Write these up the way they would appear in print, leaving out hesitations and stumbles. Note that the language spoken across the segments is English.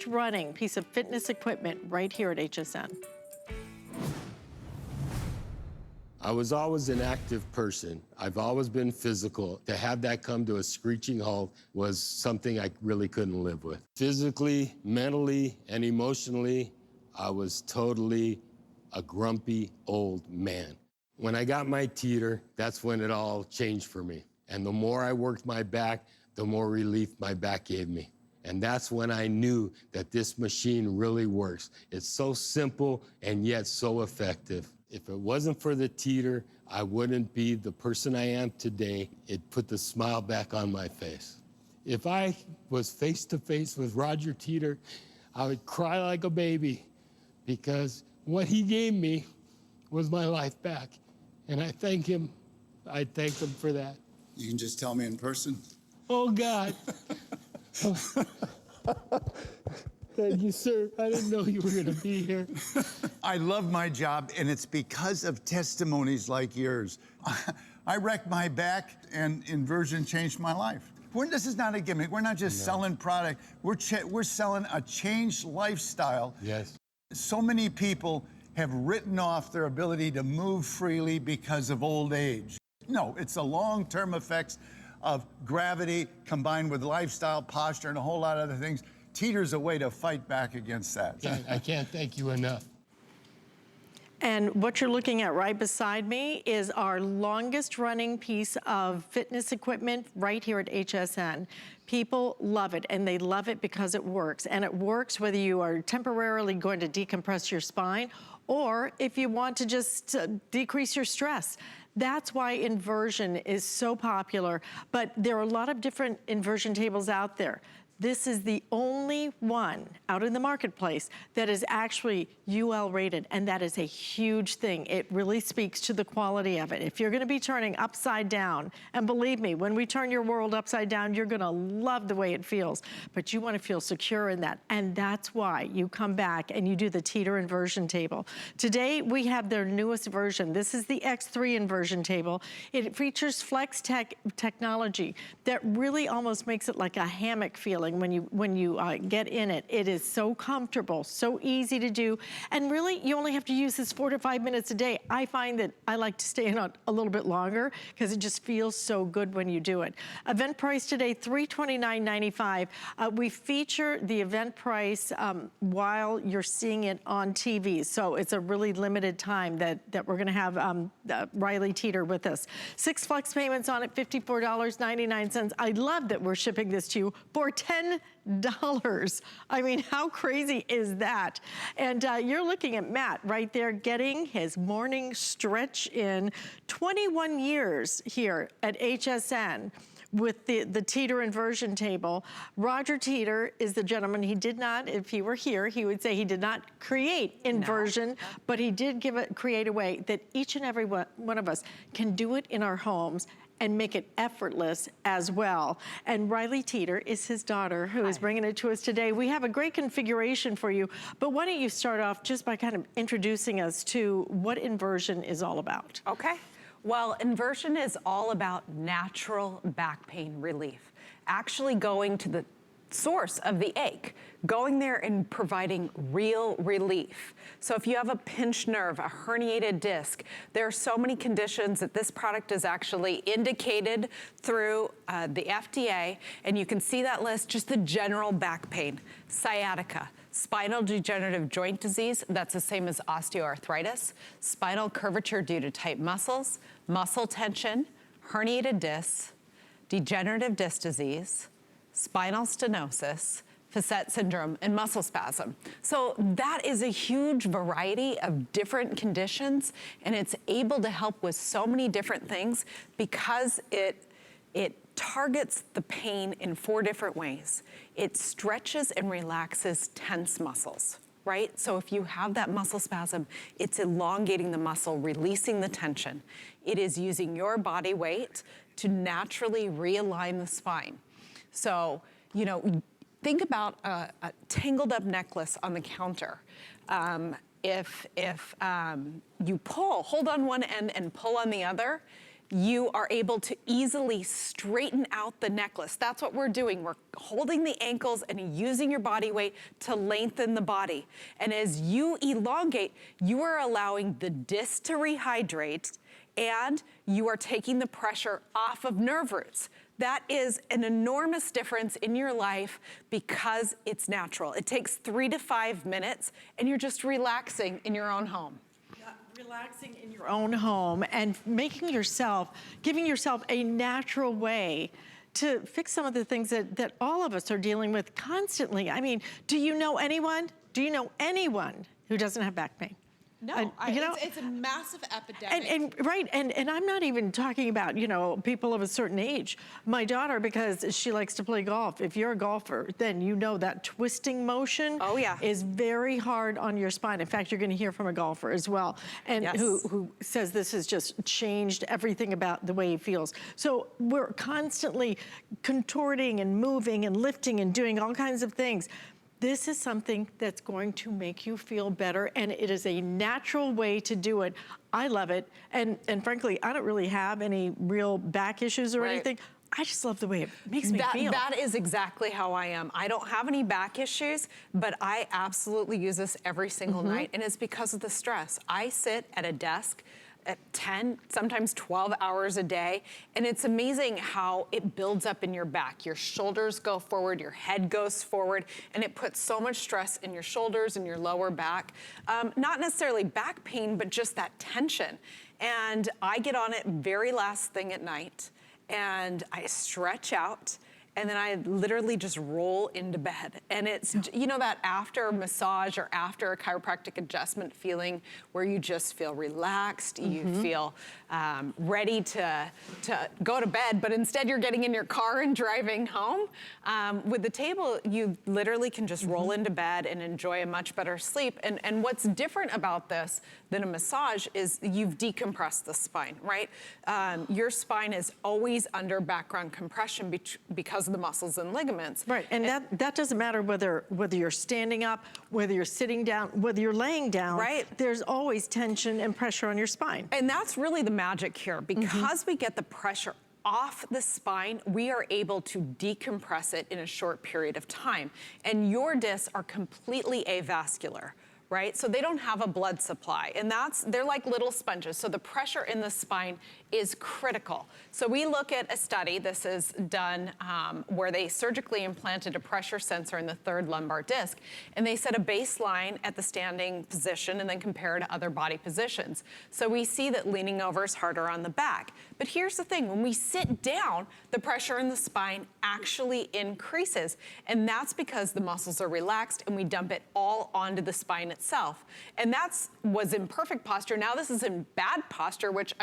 running piece of fitness equipment right here at HSN. I was always an active person. I've always been physical. To have that come to a screeching halt was something I really couldn't live with. Physically, mentally, and emotionally, I was totally a grumpy old man. When I got my Teeter, that's when it all changed for me. And the more I worked my back, the more relief my back gave me. And that's when I knew that this machine really works. It's so simple and yet so effective. If it wasn't for the Teeter, I wouldn't be the person I am today. It put the smile back on my face. If I was face to face with Roger Teeter, I would cry like a baby because what he gave me was my life back. And I thank him. I thank him for that. You can just tell me in person. Oh, God. Thank you, sir. I didn't know you were going to be here. I love my job, and it's because of testimonies like yours. I wrecked my back, and Inversion changed my life. This is not a gimmick. We're not just selling product. We're selling a changed lifestyle. Yes. So many people have written off their ability to move freely because of old age. No, it's the long-term effects of gravity combined with lifestyle, posture, and a whole lot of other things. Teeter's a way to fight back against that. I can't thank you enough. And what you're looking at right beside me is our longest running piece of fitness equipment right here at HSN. People love it, and they love it because it works. And it works whether you are temporarily going to decompress your spine or if you want to just decrease your stress. That's why inversion is so popular, but there are a lot of different inversion tables out there. This is the only one out in the marketplace that is actually UL rated, and that is a huge thing. It really speaks to the quality of it. If you're gonna be turning upside down, and believe me, when we turn your world upside down, you're gonna love the way it feels, but you wanna feel secure in that, and that's why you come back and you do the Teeter inversion table. Today, we have their newest version. This is the X3 inversion table. It features FlexTech technology that really almost makes it like a hammock feeling when you get in it. It is so comfortable, so easy to do, and really you only have to use this 4 to 5 minutes a day. I find that I like to stay in a little bit longer because it just feels so good when you do it. Event price today, $329.95. We feature the event price while you're seeing it on TV, so it's a really limited time that we're gonna have Riley Teeter with us. 6 flex payments on it, $54.99. I love that we're shipping this to you for $10. I mean, how crazy is that? And you're looking at Matt right there getting his morning stretch in. 21 years here at HSN with the Teeter inversion table. Roger Teeter is the gentleman. He did not, if he were here, he would say he did not create inversion, but he did create a way that each and every one of us can do it in our homes and make it effortless as well. And Riley Teeter is his daughter who is bringing it to us today. We have a great configuration for you, but why don't you start off just by kind of introducing us to what inversion is all about? Okay. Well, inversion is all about natural back pain relief, actually going to the source of the ache, going there and providing real relief. So if you have a pinched nerve, a herniated disc, there are so many conditions that this product is actually indicated through the FDA, and you can see that list, just the general back pain, sciatica, spinal degenerative joint disease, that's the same as osteoarthritis, spinal curvature due to tight muscles, muscle tension, herniated discs, degenerative disc disease, spinal stenosis, facet syndrome, and muscle spasm. So that is a huge variety of different conditions, and it's able to help with so many different things because it targets the pain in 4 different ways. It stretches and relaxes tense muscles, right? So if you have that muscle spasm, it's elongating the muscle, releasing the tension. It is using your body weight to naturally realign the spine. So, you know, think about a tangled up necklace on the counter. If you hold on one end and pull on the other, you are able to easily straighten out the necklace. That's what we're doing. We're holding the ankles and using your body weight to lengthen the body. And as you elongate, you are allowing the disc to rehydrate, and you are taking the pressure off of nerve roots. That is an enormous difference in your life because it's natural. It takes 3 to 5 minutes, and you're just relaxing in your own home. Relaxing in your own home and giving yourself a natural way to fix some of the things that all of us are dealing with constantly. I mean, do you know anyone who doesn't have back pain? No, it's a massive epidemic. And I'm not even talking about, people of a certain age. My daughter, because she likes to play golf, if you're a golfer, then you know that twisting motion is very hard on your spine. In fact, you're gonna hear from a golfer as well, and who says this has just changed everything about the way he feels. So we're constantly contorting and moving and lifting and doing all kinds of things. This is something that's going to make you feel better, and it is a natural way to do it. I love it, and frankly, I don't really have any real back issues or anything. I just love the way it makes me feel. That is exactly how I am. I don't have any back issues, but I absolutely use this every single night, and it's because of the stress. I sit at a desk at 10, sometimes 12 hours a day. And it's amazing how it builds up in your back. Your shoulders go forward, your head goes forward, and it puts so much stress in your shoulders and your lower back. Not necessarily back pain, but just that tension. And I get on it very last thing at night, and I stretch out, and then I literally just roll into bed. And it's, that after massage or after a chiropractic adjustment feeling where you just feel relaxed, you feel ready to go to bed, but instead you're getting in your car and driving home. With the table, you literally can just roll into bed and enjoy a much better sleep. And what's different about this than a massage is you've decompressed the spine, right? Your spine is always under background compression because of the muscles and ligaments. Right, and that doesn't matter whether you're standing up, whether you're sitting down, whether you're laying down. Right. There's always tension and pressure on your spine. And that's really the magic here. Because we get the pressure off the spine, we are able to decompress it in a short period of time. And your discs are completely avascular, right? So they don't have a blood supply, and they're like little sponges. So the pressure in the spine is critical. So we look at a study, this is done where they surgically implanted a pressure sensor in the third lumbar disc, and they set a baseline at the standing position and then compare it to other body positions. So we see that leaning over is harder on the back. But here's the thing, when we sit down, the pressure in the spine actually increases. And that's because the muscles are relaxed and we dump it all onto the spine itself. And was in perfect posture. Now this is in bad posture, which,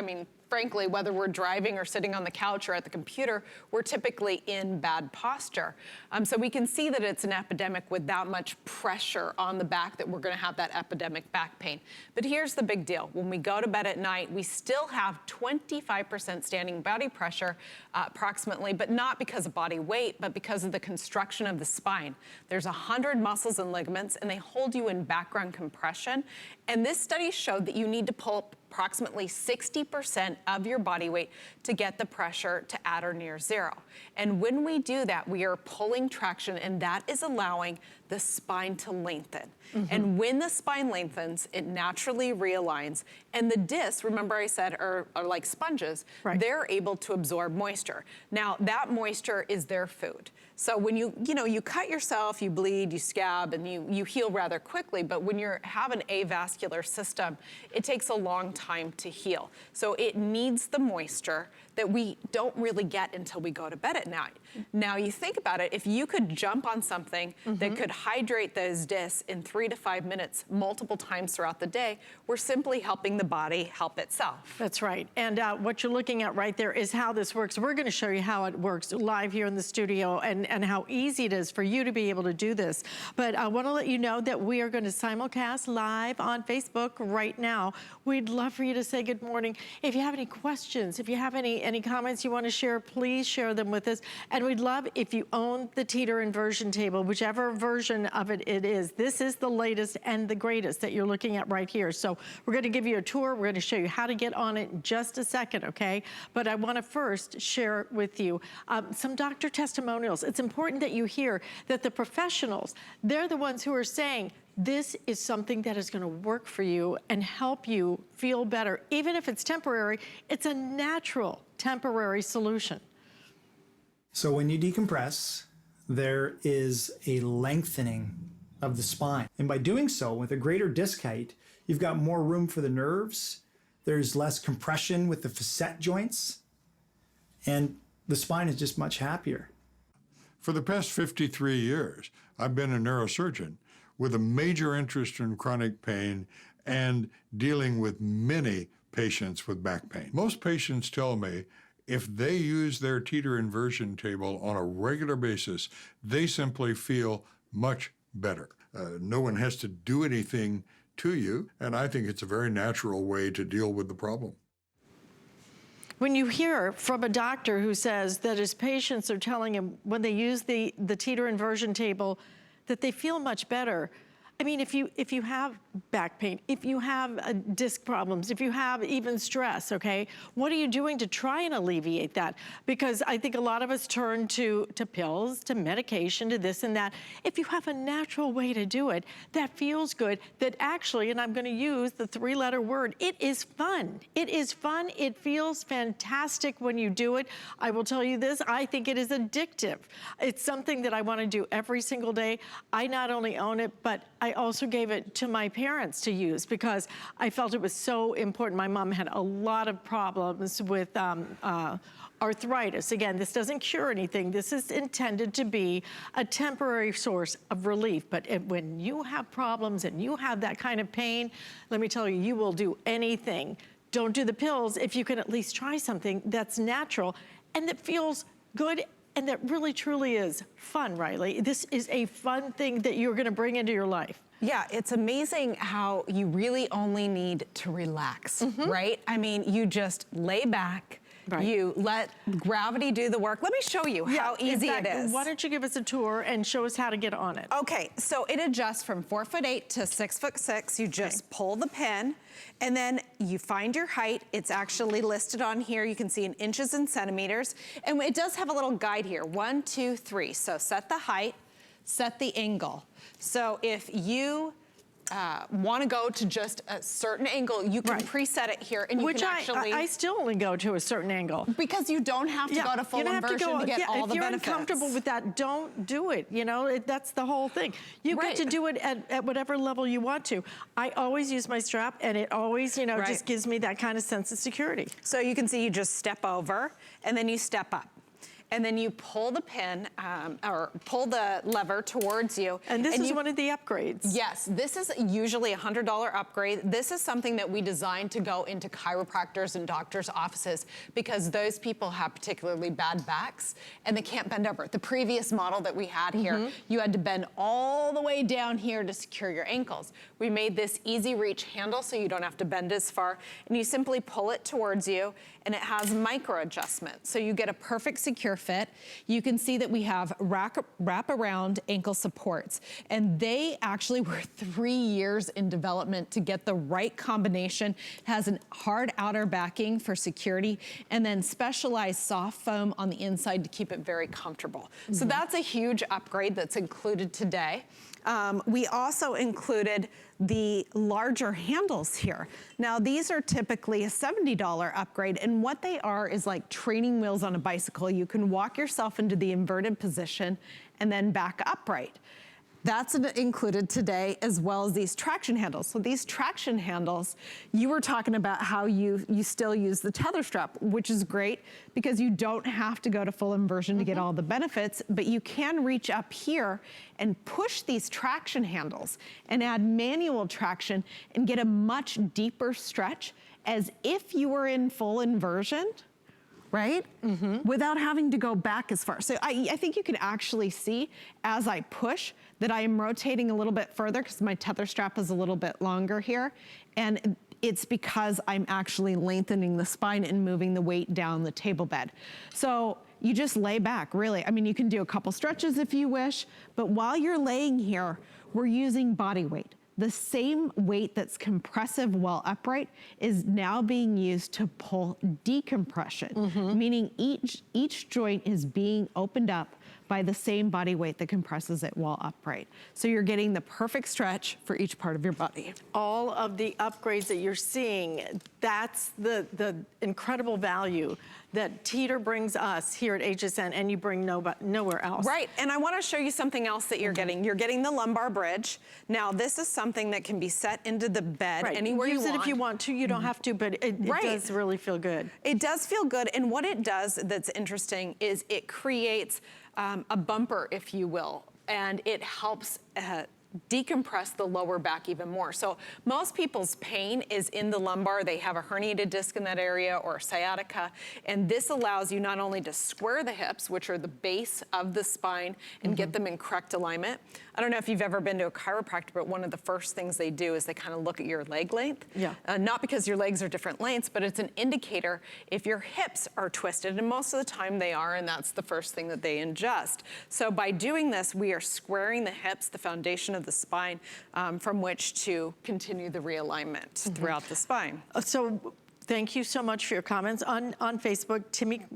frankly, whether we're driving or sitting on the couch or at the computer, we're typically in bad posture. So we can see that it's an epidemic with that much pressure on the back that we're gonna have that epidemic back pain. But here's the big deal. When we go to bed at night, we still have 25% standing body pressure approximately, but not because of body weight, but because of the construction of the spine. There's 100 muscles and ligaments, and they hold you in background compression. And this study showed that you need to pull approximately 60% of your body weight to get the pressure to at or near zero. And when we do that, we are pulling traction, and that is allowing the spine to lengthen. And when the spine lengthens, it naturally realigns. And the discs, remember I said, are like sponges. Right. They're able to absorb moisture. Now, that moisture is their food. So when you cut yourself, you bleed, you scab, and you heal rather quickly. But when you have an avascular system, it takes a long time to heal. So it needs the moisture that we don't really get until we go to bed at night. Now you think about it, if you could jump on something that could hydrate those discs in 3 to 5 minutes multiple times throughout the day, we're simply helping the body help itself. That's right. And what you're looking at right there is how this works. We're gonna show you how it works live here in the studio and how easy it is for you to be able to do this. But I wanna let you know that we are gonna simulcast live on Facebook right now. We'd love for you to say good morning. If you have any questions, if you have any comments you wanna share, please share them with us. And we'd love if you own the Teeter Inversion table, whichever version version of it is. This is the latest and the greatest that you're looking at right here. So we're gonna give you a tour. We're gonna show you how to get on it in just a second, okay? But I wanna first share with you some doctor testimonials. It's important that you hear that the professionals, they're the ones who are saying, this is something that is gonna work for you and help you feel better. Even if it's temporary, it's a natural temporary solution. So when you decompress, there is a lengthening of the spine. And by doing so, with a greater disc height, you've got more room for the nerves, there's less compression with the facet joints, and the spine is just much happier. For the past 53 years, I've been a neurosurgeon with a major interest in chronic pain and dealing with many patients with back pain. Most patients tell me if they use their Teeter inversion table on a regular basis, they simply feel much better. No one has to do anything to you, and I think it's a very natural way to deal with the problem. When you hear from a doctor who says that his patients are telling him when they use the Teeter inversion table that they feel much better, I mean, if you have back pain, if you have disc problems, if you have even stress, okay, what are you doing to try and alleviate that? Because I think a lot of us turn to pills, to medication, to this and that. If you have a natural way to do it that feels good, that actually, and I'm gonna use the 3-letter word, it is fun. It is fun, it feels fantastic when you do it. I will tell you this, I think it is addictive. It's something that I wanna do every single day. I not only own it, but I also gave it to my parents to use because I felt it was so important. My mom had a lot of problems with arthritis. Again, this doesn't cure anything. This is intended to be a temporary source of relief. But when you have problems and you have that kind of pain, let me tell you, you will do anything. Don't do the pills if you can at least try something that's natural and that feels good and that really truly is fun, Riley. This is a fun thing that you're gonna bring into your life. Yeah, it's amazing how you really only need to relax, right? I mean, you just lay back, you let gravity do the work. Let me show you how easy it is. Why don't you give us a tour and show us how to get on it? Okay, so it adjusts from 4'8" to 6'6". You just pull the pin, and then you find your height. It's actually listed on here. You can see in inches and centimeters. And it does have a little guide here, 1, 2, 3. So set the height, set the angle. So if you want to go to just a certain angle, you can preset it here, and you can actually... I still only go to a certain angle. Because you don't have to go to full inversion to get all the benefits. If you're uncomfortable with that, don't do it. You know, that's the whole thing. You get to do it at whatever level you want to. I always use my strap, and it always, you know, just gives me that kind of sense of security. So you can see you just step over, and then you step up. And then you pull the pin, or pull the lever towards you. And this is one of the upgrades. Yes, this is usually a $100 upgrade. This is something that we designed to go into chiropractors and doctors' offices because those people have particularly bad backs and they can't bend over. The previous model that we had here, you had to bend all the way down here to secure your ankles. We made this easy reach handle so you don't have to bend as far, and you simply pull it towards you, and it has micro adjustments. So you get a perfect secure fit. You can see that we have wraparound ankle supports, and they actually were 3 years in development to get the right combination. It has a hard outer backing for security, and then specialized soft foam on the inside to keep it very comfortable. So that's a huge upgrade that's included today. We also included the larger handles here. Now these are typically a $70 upgrade, and what they are is like training wheels on a bicycle. You can walk yourself into the inverted position and then back upright. That's included today, as well as these traction handles. So these traction handles, you were talking about how you still use the tether strap, which is great because you don't have to go to full inversion to get all the benefits, but you can reach up here and push these traction handles and add manual traction and get a much deeper stretch as if you were in full inversion, right? Without having to go back as far. So I think you can actually see as I push that I am rotating a little bit further because my tether strap is a little bit longer here. And it's because I'm actually lengthening the spine and moving the weight down the table bed. So you just lay back, really. I mean, you can do a couple stretches if you wish, but while you're laying here, we're using body weight. The same weight that's compressive while upright is now being used to pull decompression, meaning each joint is being opened up by the same body weight that compresses it while upright. So you're getting the perfect stretch for each part of your body. All of the upgrades that you're seeing, that's the incredible value that Teeter brings us here at HSN, and you bring nowhere else. Right, and I wanna show you something else that you're getting. You're getting the lumbar bridge. Now, this is something that can be set into the bed anywhere you want. Use it if you want to, you don't have to, but it does really feel good. It does feel good, and what it does that's interesting is it creates a bumper, if you will, and it helps decompress the lower back even more. So most people's pain is in the lumbar. They have a herniated disc in that area or sciatica, and this allows you not only to square the hips, which are the base of the spine, and get them in correct alignment. I don't know if you've ever been to a chiropractor, but one of the first things they do is they kind of look at your leg length. Yeah. Not because your legs are different lengths, but it's an indicator if your hips are twisted, and most of the time they are, and that's the first thing that they adjust. So by doing this, we are squaring the hips, the foundation of the spine, from which to continue the realignment throughout the spine. So thank you so much for your comments on Facebook. Timmy,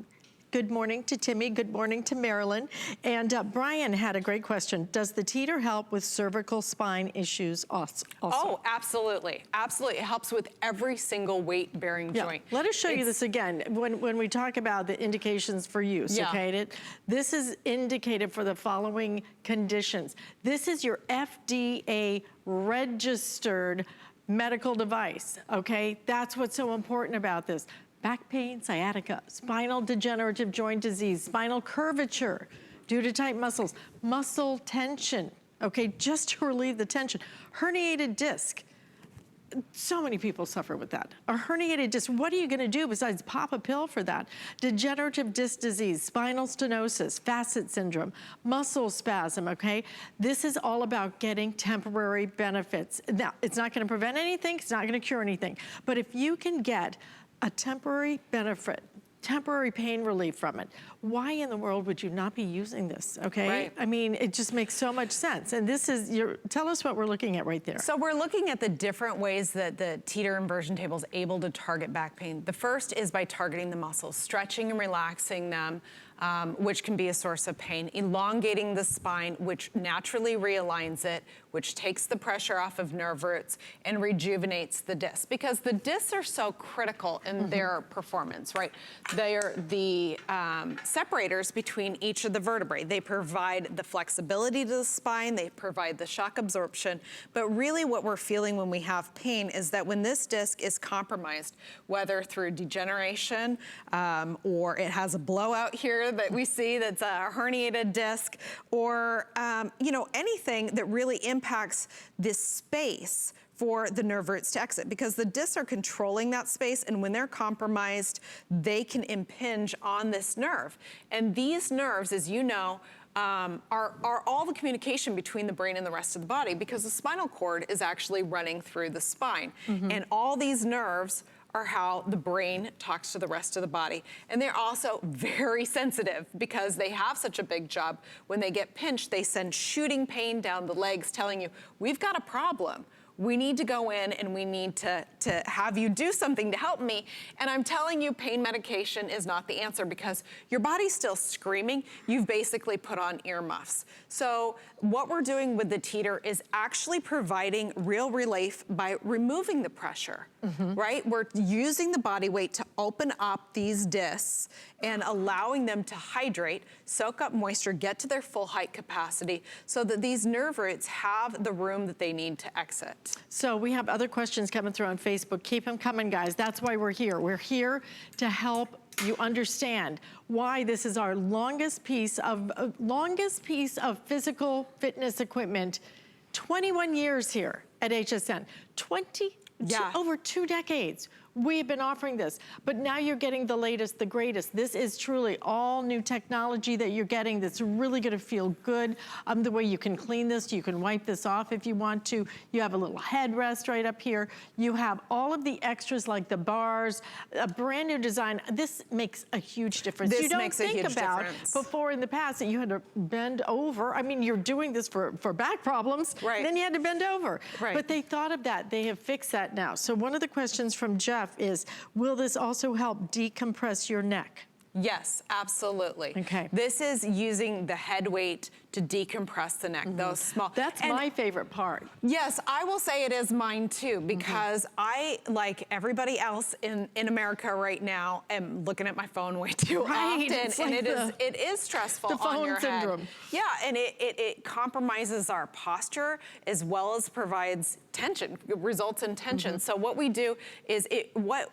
good morning to Timmy, good morning to Marilyn. And Brian had a great question. Does the Teeter help with cervical spine issues also? Oh, absolutely, absolutely. It helps with every single weight-bearing joint. Let us show you this again. When we talk about the indications for use, okay? This is indicated for the following conditions. This is your FDA registered medical device, okay? That's what's so important about this. Back pain, sciatica, spinal degenerative joint disease, spinal curvature due to tight muscles, muscle tension, okay, just to relieve the tension. Herniated disc. So many people suffer with that. A herniated disc, what are you gonna do besides pop a pill for that? Degenerative disc disease, spinal stenosis, facet syndrome, muscle spasm, okay? This is all about getting temporary benefits. Now, it's not gonna prevent anything, it's not gonna cure anything, but if you can get a temporary benefit, temporary pain relief from it, why in the world would you not be using this, okay? Right. I mean, it just makes so much sense. And this is tell us what we're looking at right there. So we're looking at the different ways that the Teeter inversion table is able to target back pain. The first is by targeting the muscles, stretching and relaxing them, which can be a source of pain, elongating the spine, which naturally realigns it, which takes the pressure off of nerve roots and rejuvenates the disc, because the discs are so critical in their performance, right? They are the separators between each of the vertebrae. They provide the flexibility to the spine, they provide the shock absorption, but really what we're feeling when we have pain is that when this disc is compromised, whether through degeneration or it has a blowout here that we see that's a herniated disc, or you know, anything that really impacts this space for the nerve roots to exit, because the discs are controlling that space, and when they're compromised, they can impinge on this nerve. And these nerves, as you know, are all the communication between the brain and the rest of the body, because the spinal cord is actually running through the spine. And all these nerves are how the brain talks to the rest of the body. And they're also very sensitive because they have such a big job. When they get pinched, they send shooting pain down the legs telling you, we've got a problem. We need to go in and we need to have you do something to help me. And I'm telling you, pain medication is not the answer, because your body's still screaming. You've basically put on earmuffs. So what we're doing with the Teeter is actually providing real relief by removing the pressure, right? We're using the body weight to open up these discs and allowing them to hydrate, soak up moisture, get to their full height capacity, so that these nerve roots have the room that they need to exit. So we have other questions coming through on Facebook. Keep them coming, guys. That's why we're here. We're here to help you understand why this is our longest piece of physical fitness equipment. 21 years here at HSN. Over 2 decades. We've been offering this, but now you're getting the latest, the greatest. This is truly all new technology that you're getting that's really gonna feel good. The way you can clean this, you can wipe this off if you want to. You have a little headrest right up here. You have all of the extras like the bars, a brand new design. This makes a huge difference. This you don't makes a think huge about difference. before in the past that you had to bend over. I mean, you're doing this for back problems, Right. then you had to bend over. Right. But they thought of that. They have fixed that now. So one of the questions from Jeff is, will this also help decompress your neck? Yes, absolutely. Okay. This is using the head weight to decompress the neck, those small. That's my favorite part. Yes, I will say it is mine too, because I, like everybody else in America right now, am looking at my phone way too Right, often, it's and like it is stressful the on phone your syndrome. head. Yeah, and it compromises our posture as well as provides tension, results in tension. So what we do is what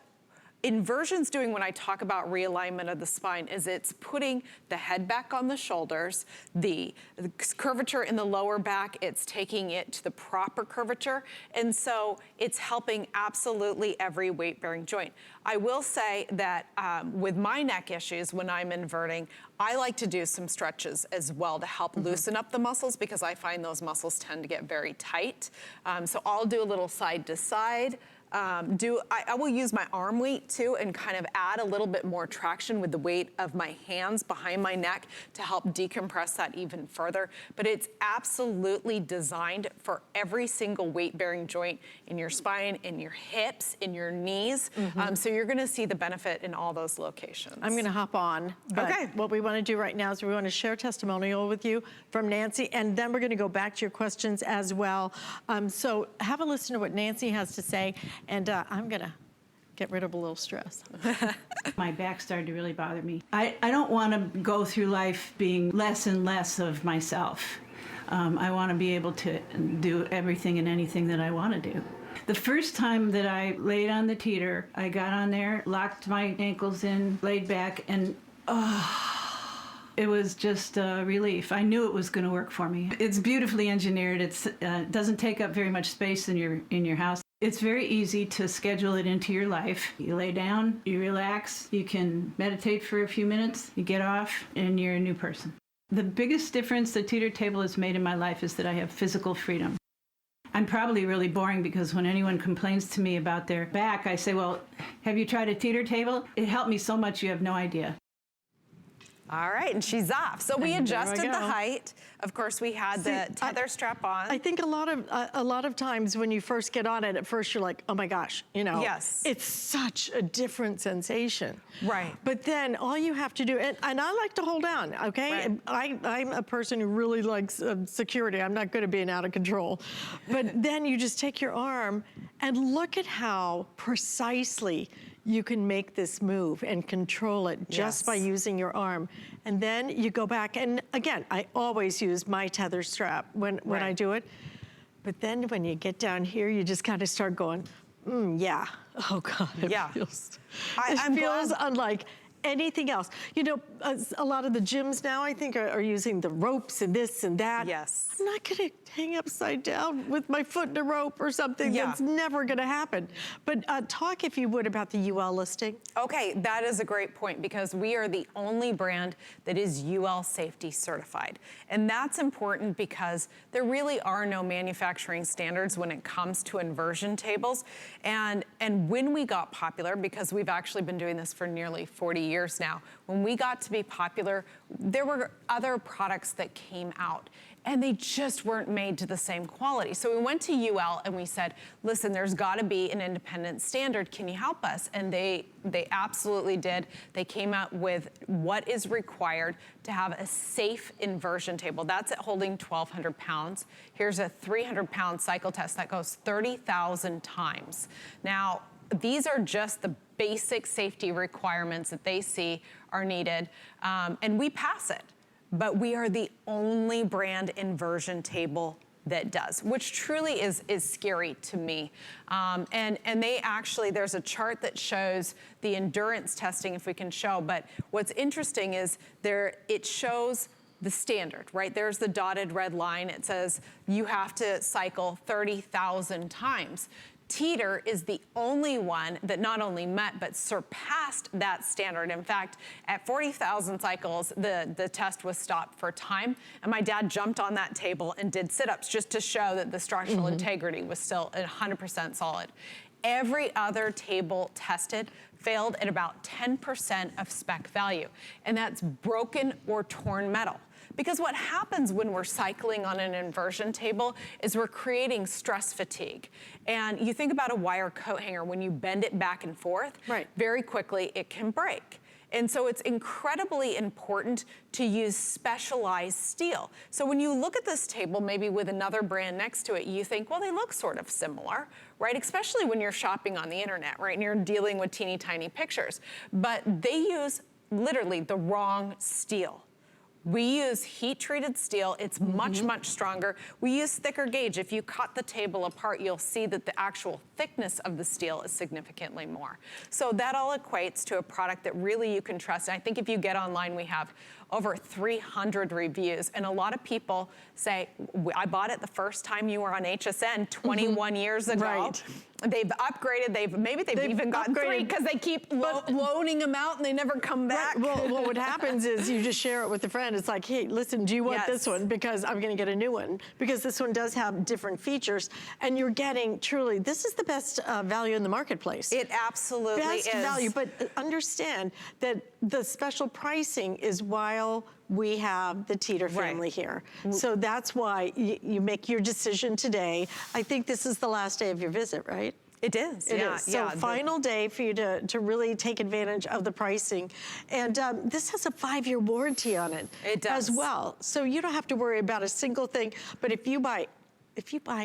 Inversion's doing when I talk about realignment of the spine is it's putting the head back on the shoulders, the curvature in the lower back, it's taking it to the proper curvature, and so it's helping absolutely every weight-bearing joint. I will say that with my neck issues, when I'm inverting, I like to do some stretches as well to help loosen up the muscles, because I find those muscles tend to get very tight. So I'll do a little side to side. I will use my arm weight too and kind of add a little bit more traction with the weight of my hands behind my neck to help decompress that even further. But it's absolutely designed for every single weight-bearing joint in your spine, in your hips, in your knees. So you're gonna see the benefit in all those locations. I'm gonna hop on, but Okay. what we wanna do right now is we wanna share a testimonial with you from Nancy, and then we're gonna go back to your questions as well. So have a listen to what Nancy has to say, and I'm gonna get rid of a little stress. My back started to really bother me. I don't want to go through life being less and less of myself. I want to be able to do everything and anything that I want to do. The first time that I laid on the teeter, I got on there, locked my ankles in, laid back, and it was just a relief. I knew it was going to work for me. It's beautifully engineered. It doesn't take up very much space in your house. It's very easy to schedule it into your life. You lay down, you relax, you can meditate for a few minutes, you get off, and you're a new person. The biggest difference the teeter table has made in my life is that I have physical freedom. I'm probably really boring, because when anyone complains to me about their back, I say, well, have you tried a teeter table? It helped me so much you have no idea. All right, and she's off. So we adjusted the height. Of course, we had the tether strap on. I think a lot of times when you first get on it, at first you're like, oh my gosh, you know, Yes. it's such a different sensation. Right. But then all you have to do, and I like to hold on, okay? Right. I'm a person who really likes security. I'm not good at being out of control. But then you just take your arm and look at how precisely you can make this move and control it just by using your arm. And then you go back, and again, I always use my tether strap when I do it. But then when you get down here, you just kind of start going, yeah. Oh God, it feels, I'm feels glad. unlike anything else. You know, a lot of the gyms now, I think, are using the ropes and this and that. Yes. I'm not gonna hang upside down with my foot in a rope or something. That's never gonna happen. But talk, if you would, about the UL listing. Okay, that is a great point, because we are the only brand that is UL safety certified. And that's important because there really are no manufacturing standards when it comes to inversion tables. And when we got popular, because we've actually been doing this for nearly 40 years now, when we got to be popular, there were other products that came out, and they just weren't made to the same quality. So we went to UL and we said, listen, there's gotta be an independent standard. Can you help us? And they absolutely did. They came out with what is required to have a safe inversion table. That's at holding 1,200 pounds. Here's a 300-pound cycle test that goes 30,000 times. Now, these are just the basic safety requirements that they see are needed, and we pass it. But we are the only brand inversion table that does, which truly is scary to me. And they actually, there's a chart that shows the endurance testing, if we can show, but what's interesting is it shows the standard, right? There's the dotted red line. It says you have to cycle 30,000 times. Teeter is the only one that not only met, but surpassed that standard. In fact, at 40,000 cycles, the test was stopped for time, and my dad jumped on that table and did sit-ups just to show that the structural integrity was still 100% solid. Every other table tested failed at about 10% of spec value, and that's broken or torn metal. Because what happens when we're cycling on an inversion table is we're creating stress fatigue. And you think about a wire coat hanger, when you bend it back and forth, very quickly it can break. And so it's incredibly important to use specialized steel. So when you look at this table, maybe with another brand next to it, you think, well, they look sort of similar, right? Especially when you're shopping on the internet, right? And you're dealing with teeny tiny pictures. But they use literally the wrong steel. We use heat-treated steel. It's much, much stronger. We use thicker gauge. If you cut the table apart, you'll see that the actual thickness of the steel is significantly more. So that all equates to a product that really you can trust. And I think if you get online, we have over 300 reviews. And a lot of people say, I bought it the first time you were on HSN 21 years ago. Right. They've upgraded, maybe they've even gotten three because they keep loaning them out and they never come back. Right. Well, what happens is you just share it with a friend. It's like, hey, listen, do you want this one? Because I'm gonna get a new one. Because this one does have different features. And you're getting, truly, this is the best value in the marketplace. It absolutely is. Best value, but understand that the special pricing is while we have the Teeter family here. So that's why you make your decision today. I think this is the last day of your visit, right? It is, It is. So final day for you to really take advantage of the pricing. And this has a 5-year warranty on it. It does. As well. So you don't have to worry about a single thing. But if you buy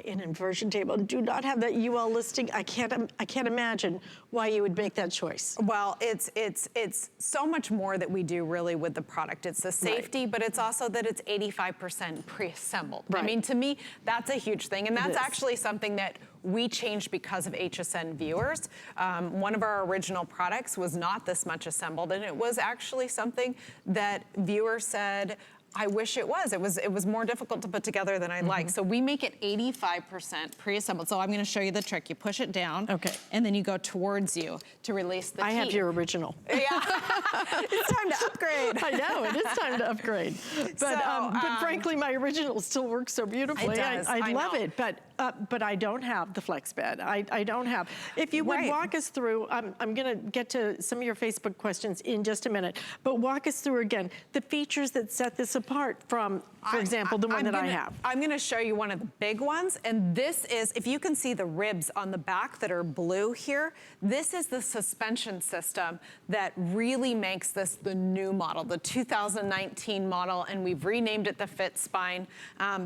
an inversion table and do not have that UL listing, I can't imagine why you would make that choice. Well, it's so much more that we do really with the product. It's the safety, but it's also that it's 85% pre-assembled. I mean, to me, that's a huge thing. And that's actually something that we changed because of HSN viewers. One of our original products was not this much assembled, and it was actually something that viewers said, I wish it was. It was more difficult to put together than I'd like. So we make it 85% pre-assembled. So I'm gonna show you the trick. You push it down, and then you go towards you to release the I have your original. Yeah, it's time to upgrade. I know, it is time to upgrade. But frankly, my original still works so beautifully. It does, I love know. it, but I don't have the flex bed. I don't have. If you would walk us through, I'm gonna get to some of your Facebook questions in just a minute, but walk us through again, the features that set this apart from, for example, the one that I have. I'm gonna show you one of the big ones, and this is, if you can see the ribs on the back that are blue here, this is the suspension system that really makes this the new model, the 2019 model, and we've renamed it the FitSpine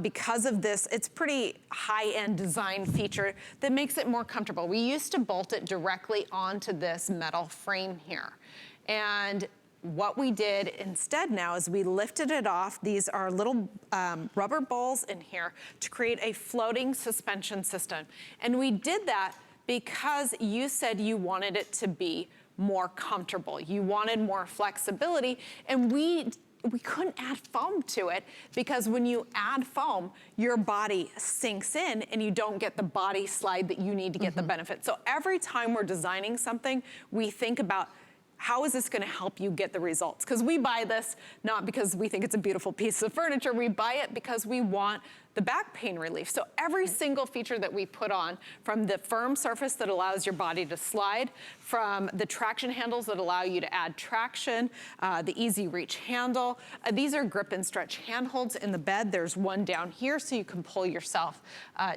because of this. It's pretty high-end design feature that makes it more comfortable. We used to bolt it directly onto this metal frame here, and what we did instead now is we lifted it off. These are little rubber balls in here to create a floating suspension system. And we did that because you said you wanted it to be more comfortable. You wanted more flexibility, and we couldn't add foam to it because when you add foam, your body sinks in and you don't get the body slide that you need to get the benefit. So every time we're designing something, we think about, how is this gonna help you get the results? Because we buy this not because we think it's a beautiful piece of furniture, we buy it because we want the back pain relief. So every single feature that we put on, from the firm surface that allows your body to slide, from the traction handles that allow you to add traction, the easy reach handle. These are GripandStretch handholds in the bed. There's one down here so you can pull yourself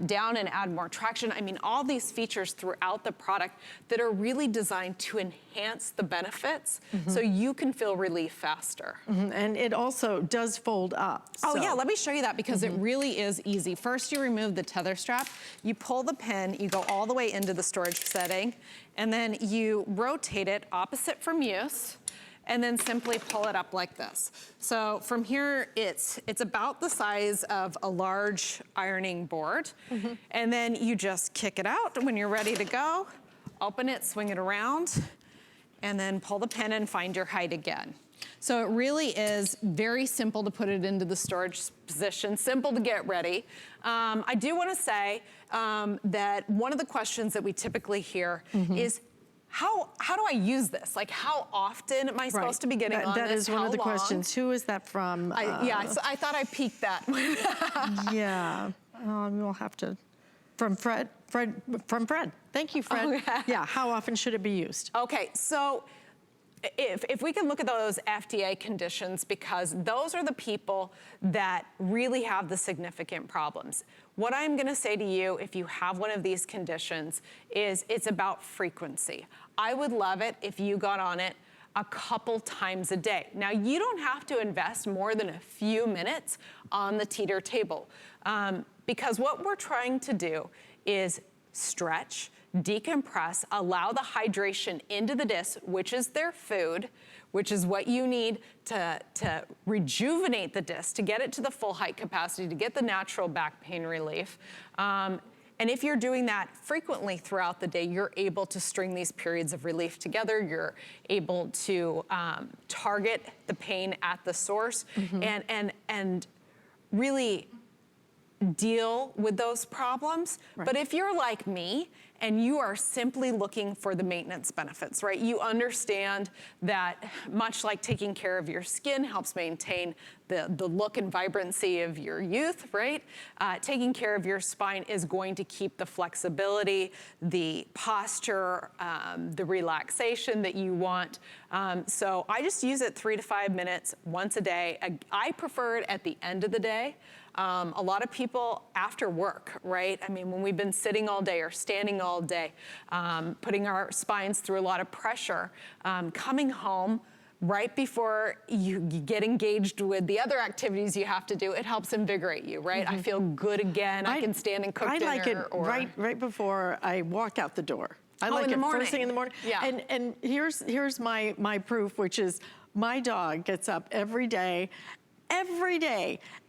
down and add more traction. I mean, all these features throughout the product that are really designed to enhance the benefits so you can feel relief faster. And it also does fold up. Oh yeah, let me show you that because it really is easy. First, you remove the tether strap, you pull the pin, you go all the way into the storage setting, and then you rotate it opposite from use, and then simply pull it up like this. So from here, it's about the size of a large ironing board, and then you just kick it out when you're ready to go, open it, swing it around, and then pull the pin and find your height again. So it really is very simple to put it into the storage position, simple to get ready. I do want to say that one of the questions that we typically hear is, how do I use this? Like, how often am I supposed to be getting on this? That is one of the questions. Who is that from? I thought I peeked that. Yeah, we'll have to. From Fred. Thank you, Fred. Okay. Yeah, how often should it be used? Okay, so if we can look at those FDA conditions, because those are the people that really have the significant problems. What I'm gonna say to you, if you have one of these conditions, is it's about frequency. I would love it if you got on it a couple times a day. Now, you don't have to invest more than a few minutes on the teeter table, because what we're trying to do is stretch, decompress, allow the hydration into the disc, which is their food, which is what you need to rejuvenate the disc, to get it to the full height capacity, to get the natural back pain relief. And if you're doing that frequently throughout the day, you're able to string these periods of relief together. You're able to target the pain at the source and really deal with those problems. Right. But if you're like me and you are simply looking for the maintenance benefits, right? You understand that much like taking care of your skin helps maintain the look and vibrancy of your youth, right? Taking care of your spine is going to keep the flexibility, the posture, the relaxation that you want. So I just use it 3 to 5 minutes once a day. I prefer it at the end of the day. A lot of people after work, right? I mean, when we've been sitting all day or standing all day, putting our spines through a lot of pressure, coming home right before you get engaged with the other activities you have to do, it helps invigorate you, right? I feel good again. I can stand and cook dinner. I like it right before I walk out the door. I like it first thing in the morning. Yeah. And here's my proof, which is my dog gets up every day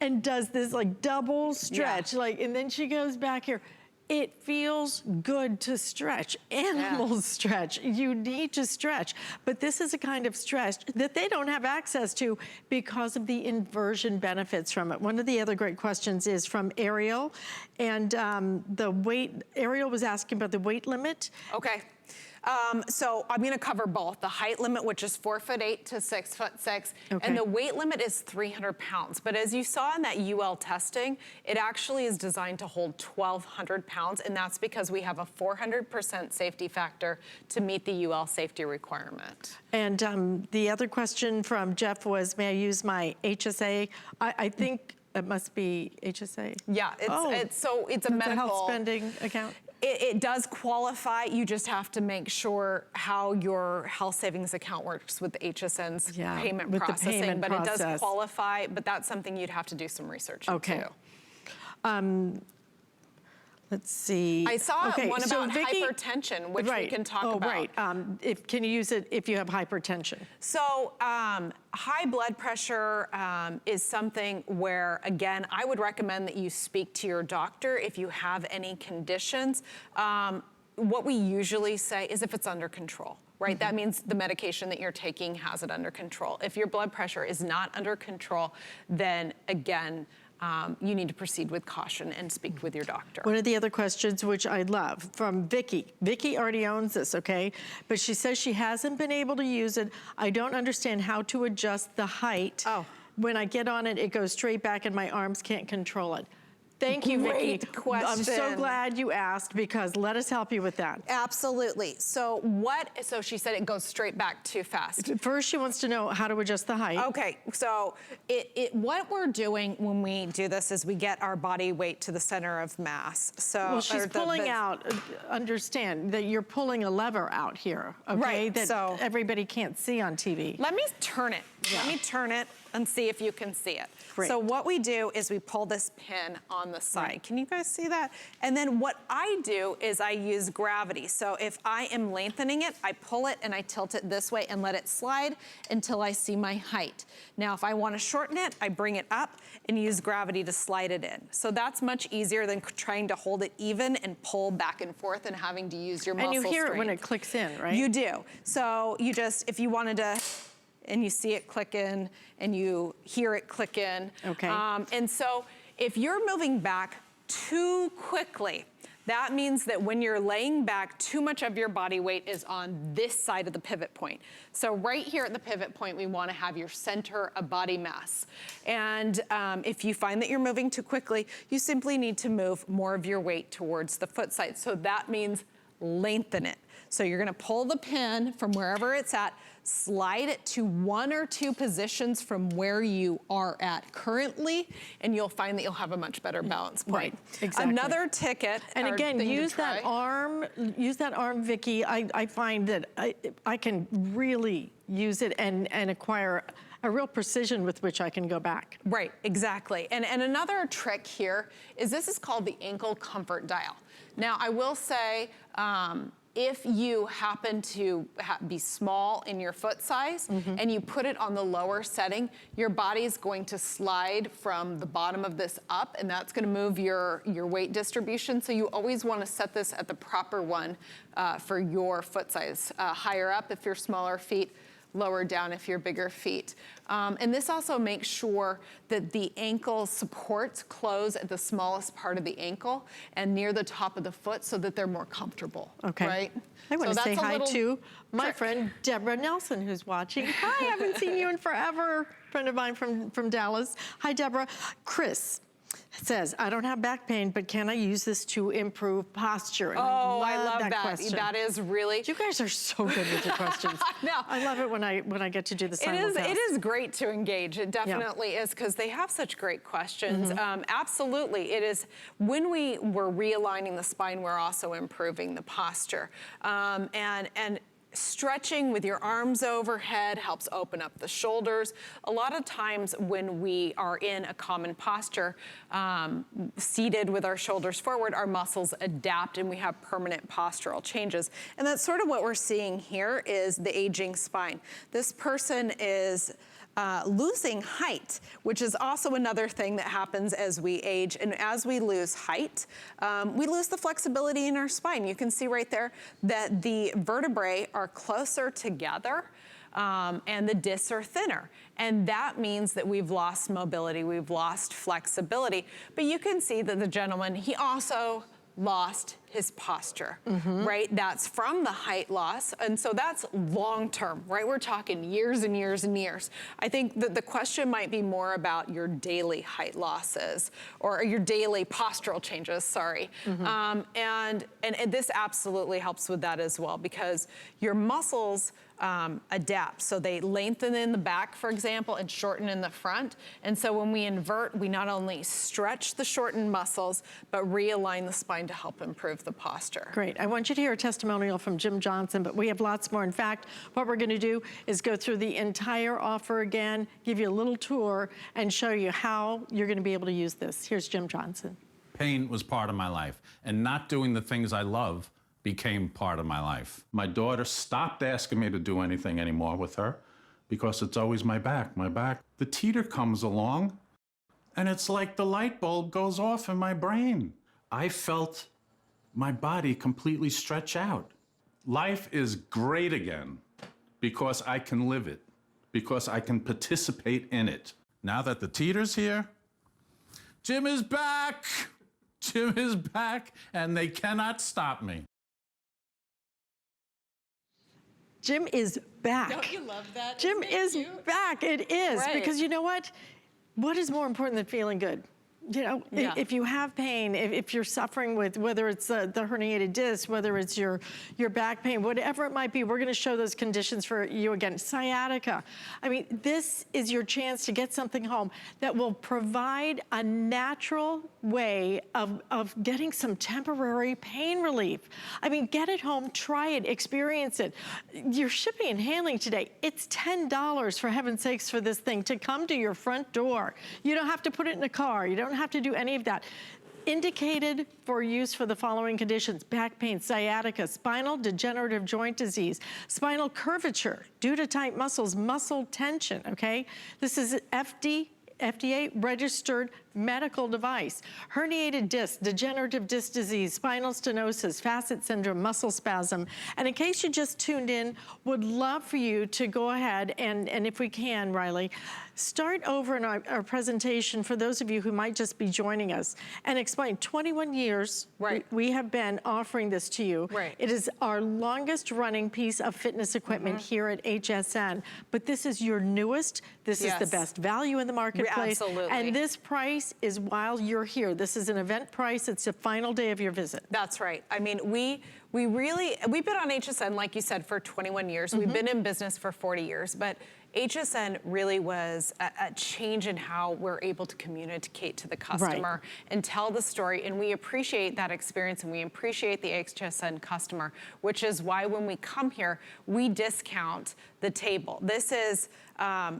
and does this like double stretch, and then she goes back here. It feels good to stretch. Animals stretch. You need to stretch. But this is a kind of stretch that they don't have access to because of the inversion benefits from it. One of the other great questions is from Ariel. And Ariel was asking about the weight limit. Okay. So I'm gonna cover both. The height limit, which is 4'8" to 6'6", and the weight limit is 300 pounds. But as you saw in that UL testing, it actually is designed to hold 1,200 pounds, and that's because we have a 400% safety factor to meet the UL safety requirement. And the other question from Jeff was, may I use my HSA? I think it must be HSA. Yeah, it's a medical health spending account. It does qualify. You just have to make sure how your health savings account works with the HSN's payment processing. But it does qualify, but that's something you'd have to do some research into. Let's see. I saw one about hypertension, which we can talk about. Right. Can you use it if you have hypertension? So high blood pressure is something where, again, I would recommend that you speak to your doctor if you have any conditions. What we usually say is if it's under control. Right, that means the medication that you're taking has it under control. If your blood pressure is not under control, then again, you need to proceed with caution and speak with your doctor. One of the other questions, which I love, from Vicky. Vicky already owns this, okay? But she says she hasn't been able to use it. I don't understand how to adjust the height. When I get on it, it goes straight back and my arms can't control it. Thank you, Vicky. Great question. I'm so glad you asked, because let us help you with that. Absolutely. So she said it goes straight back too fast. First, she wants to know how to adjust the height. Okay, so what we're doing when we do this is we get our body weight to the center of mass. So well, she's pulling out, understand that you're pulling a lever out here, okay? Right, that everybody can't see on TV. Let me turn it. Let me turn it and see if you can see it. Great. So what we do is we pull this pin on the side. Right. Can you guys see that? And then what I do is I use gravity. So if I am lengthening it, I pull it and I tilt it this way and let it slide until I see my height. Now, if I want to shorten it, I bring it up and use gravity to slide it in. So that's much easier than trying to hold it even and pull back and forth and having to use your muscle strength. And you hear it when it clicks in, right? You do. So you just, if you wanted to, and you see it click in, and you hear it click in. Okay. And so if you're moving back too quickly, that means that when you're laying back, too much of your body weight is on this side of the pivot point. So right here at the pivot point, we want to have your center of body mass. And if you find that you're moving too quickly, you simply need to move more of your weight towards the foot side. So that means lengthen it. So you're gonna pull the pin from wherever it's at, slide it to 1 or 2 positions from where you are at currently, and you'll find that you'll have a much better balance point. Right, exactly. Another ticket, And or again, thing to use that arm, Vicki. I find that I can really use it and acquire a real precision with which I can go back. Right, exactly. And another trick here is this is called the ankle comfort dial. Now, I will say, if you happen to be small in your foot size and you put it on the lower setting, your body is going to slide from the bottom of this up, and that's gonna move your weight distribution. So you always wanna set this at the proper one for your foot size. Higher up if you're smaller feet, lower down if you're bigger feet. And this also makes sure that the ankle supports close at the smallest part of the ankle and near the top of the foot so that they're more comfortable, Okay. right? I want to So say that's a hi little to my trick. friend Deborah Nelson, who's watching. Hi, I haven't seen you in forever. Friend of mine from Dallas. Hi, Deborah. Chris says, I don't have back pain, but can I use this to improve posture? And Oh, I love that. question. That is really. You guys are so good with your questions. No. I love it when I get to do the simulcast. It is great to engage. It definitely is, because they have such great questions. Absolutely, it is. When we were realigning the spine, we're also improving the posture. And stretching with your arms overhead helps open up the shoulders. A lot of times when we are in a common posture, seated with our shoulders forward, our muscles adapt and we have permanent postural changes. And that's sort of what we're seeing here is the aging spine. This person is losing height, which is also another thing that happens as we age. And as we lose height, we lose the flexibility in our spine. You can see right there that the vertebrae are closer together and the discs are thinner. And that means that we've lost mobility, we've lost flexibility. But you can see that the gentleman, he also lost his posture, right? That's from the height loss, and so that's long-term, right? We're talking years and years and years. I think that the question might be more about your daily height losses or your daily postural changes, sorry. And this absolutely helps with that as well, because your muscles adapt. So they lengthen in the back, for example, and shorten in the front. And so when we invert, we not only stretch the shortened muscles, but realign the spine to help improve the posture. Great. I want you to hear a testimonial from Jim Johnson, but we have lots more. In fact, what we're going to do is go through the entire offer again, give you a little tour, and show you how you're going to be able to use this. Here's Jim Johnson. Pain was part of my life, and not doing the things I love became part of my life. My daughter stopped asking me to do anything anymore with her because it's always my back, my back. The Teeter comes along, and it's like the light bulb goes off in my brain. I felt my body completely stretch out. Life is great again because I can live it, because I can participate in it. Now that the Teeter's here, Jim is back! Jim is back, and they cannot stop me. Jim is back. Don't you love that? Jim is back. It is. Right. Because you know what? What is more important than feeling good? You know, if you have pain, if you're suffering with, whether it's the herniated disc, whether it's your back pain, whatever it might be, we're gonna show those conditions for you again. Sciatica. I mean, this is your chance to get something home that will provide a natural way of getting some temporary pain relief. I mean, get it home, try it, experience it. Your shipping and handling today, it's $10 for heaven's sakes for this thing to come to your front door. You don't have to put it in a car. You don't have to do any of that. Indicated for use for the following conditions: back pain, sciatica, spinal degenerative joint disease, spinal curvature due to tight muscles, muscle tension, okay? This is FDA registered medical device. Herniated disc, degenerative disc disease, spinal stenosis, facet syndrome, muscle spasm. And in case you just tuned in, would love for you to go ahead and if we can, Riley, start over in our presentation for those of you who might just be joining us and explain 21 years we have been offering this to you. It is our longest running piece of fitness equipment here at HSN, but this is your newest, this is the best value in the marketplace. Absolutely. And this price is while you're here. This is an event price. It's the final day of your visit. That's right. I mean, we've been on HSN, like you said, for 21 years. We've been in business for 40 years, but HSN really was a change in how we're able to communicate to the customer and tell the story, and we appreciate that experience and we appreciate the HSN customer, which is why when we come here, we discount the table. This is,